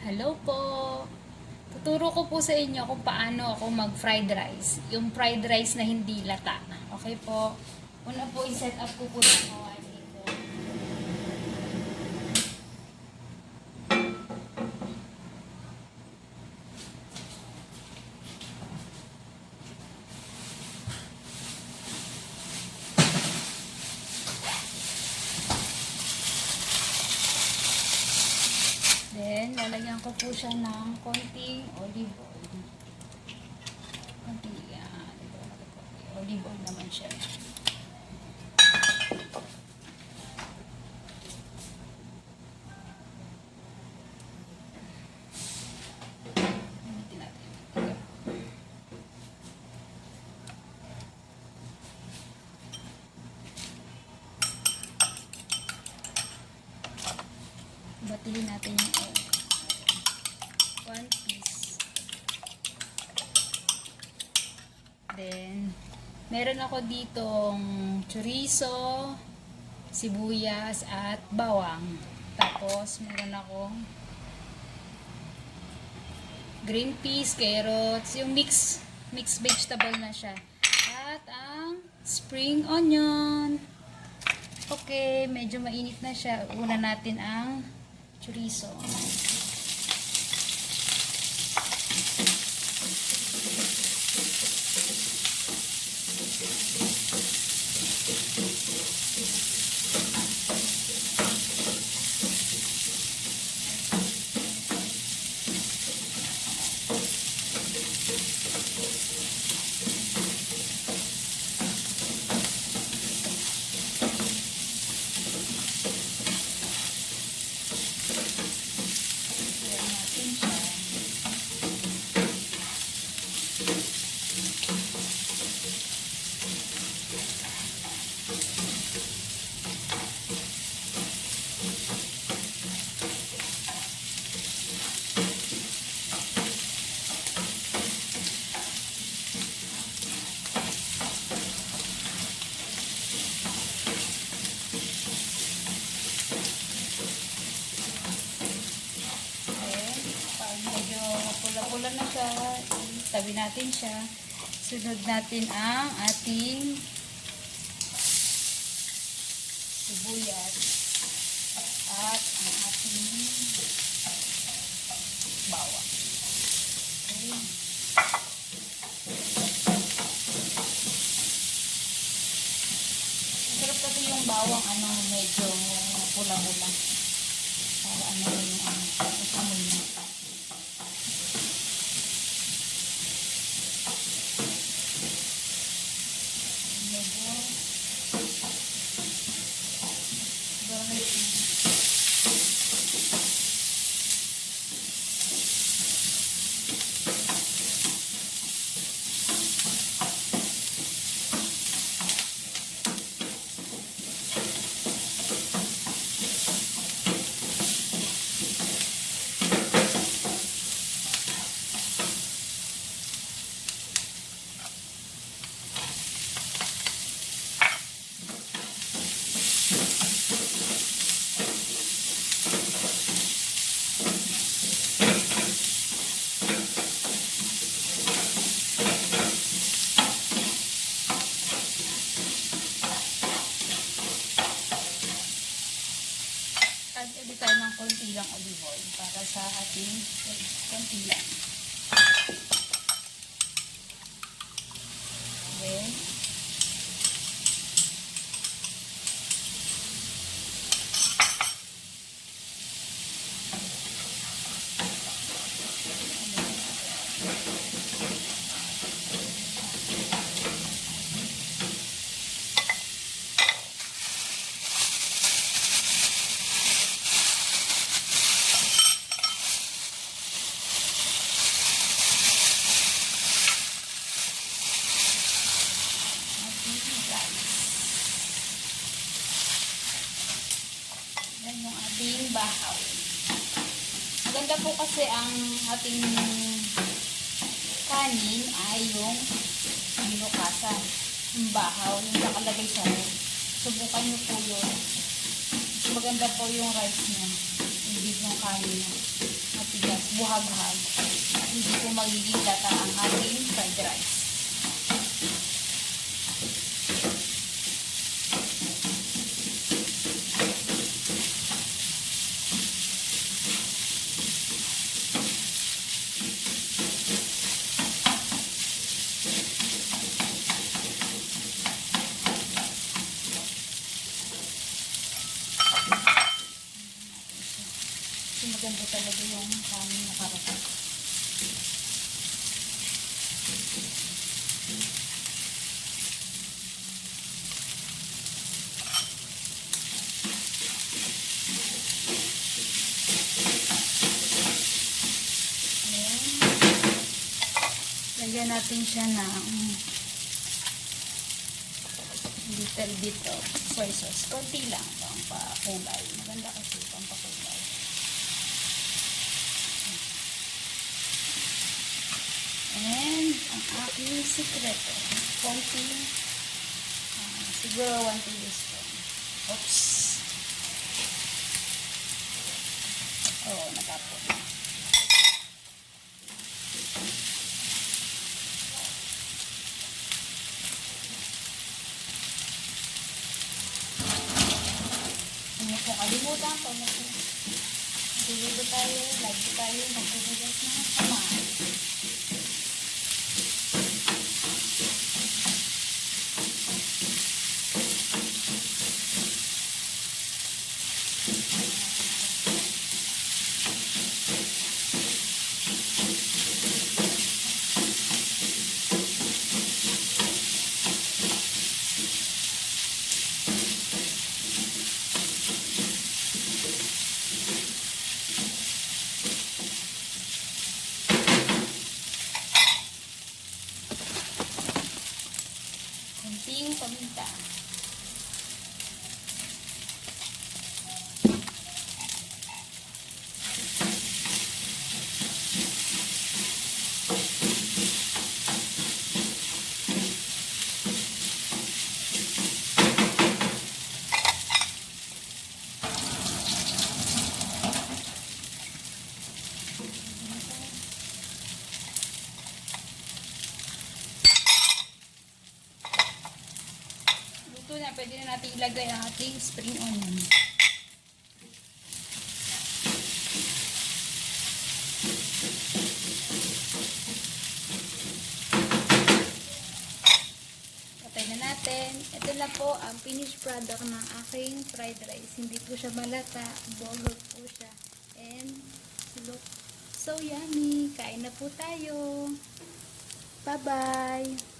Hello po! Tuturo ko po sa inyo kung paano ako mag-fried rice. Yung fried rice na hindi lata. Okay po? Una po, i-set up ko po yung kawan dito. Then, lalagyan ko po siya ng konting olive oil. Konting, yan. Olive oil naman siya. Gamitin natin. Batilin natin yung oil. 1 piece. Then, meron ako ditong chorizo, sibuyas, at bawang. Tapos, meron akong green peas, carrots, yung mixed vegetable na siya. At ang spring onion. Okay, medyo mainit na siya. Una natin ang chorizo. Pula-pula na siya, tabi natin siya. Sunod natin ang ating sibuyas at ang ating bawang. Okay. Sarap kasi yung bawang medyo pula-pula. Para yung amoy niya. Add tayo ng konti lang olive oil para sa ating konti lang. Then, yung ating bahaw. Maganda po kasi ang ating kanin ay yung binukasan. Yung bahaw, yung nakalagay sa ref. Subukan nyo po yun. Maganda po yung rice niya. Hindi yung kanin niya. Matigas. buhag-hag. Hindi po magiging gata ang ating fried rice. Kasi maganda talaga yung kanin na karapat. Ayan. Lagyan natin siya ng little bit of soy sauce. Konti lang pang pakulay. Maganda kasi pang pakulay. And ang aking sikreto, konti, siguro 1 tablespoon. Oops. Oh, natapon. Hindi ko kalimutan ko na dito tayo, lagi tayo magpupugas ng kamay. Kunting paminta. Luto na, pwede na natin ilagay ang ating spring onion. Patay na natin. Ito na po ang finished product ng aking fried rice. Hindi po siya malata. Bogog po siya. And look, so yummy. Kain na po tayo. Bye-bye.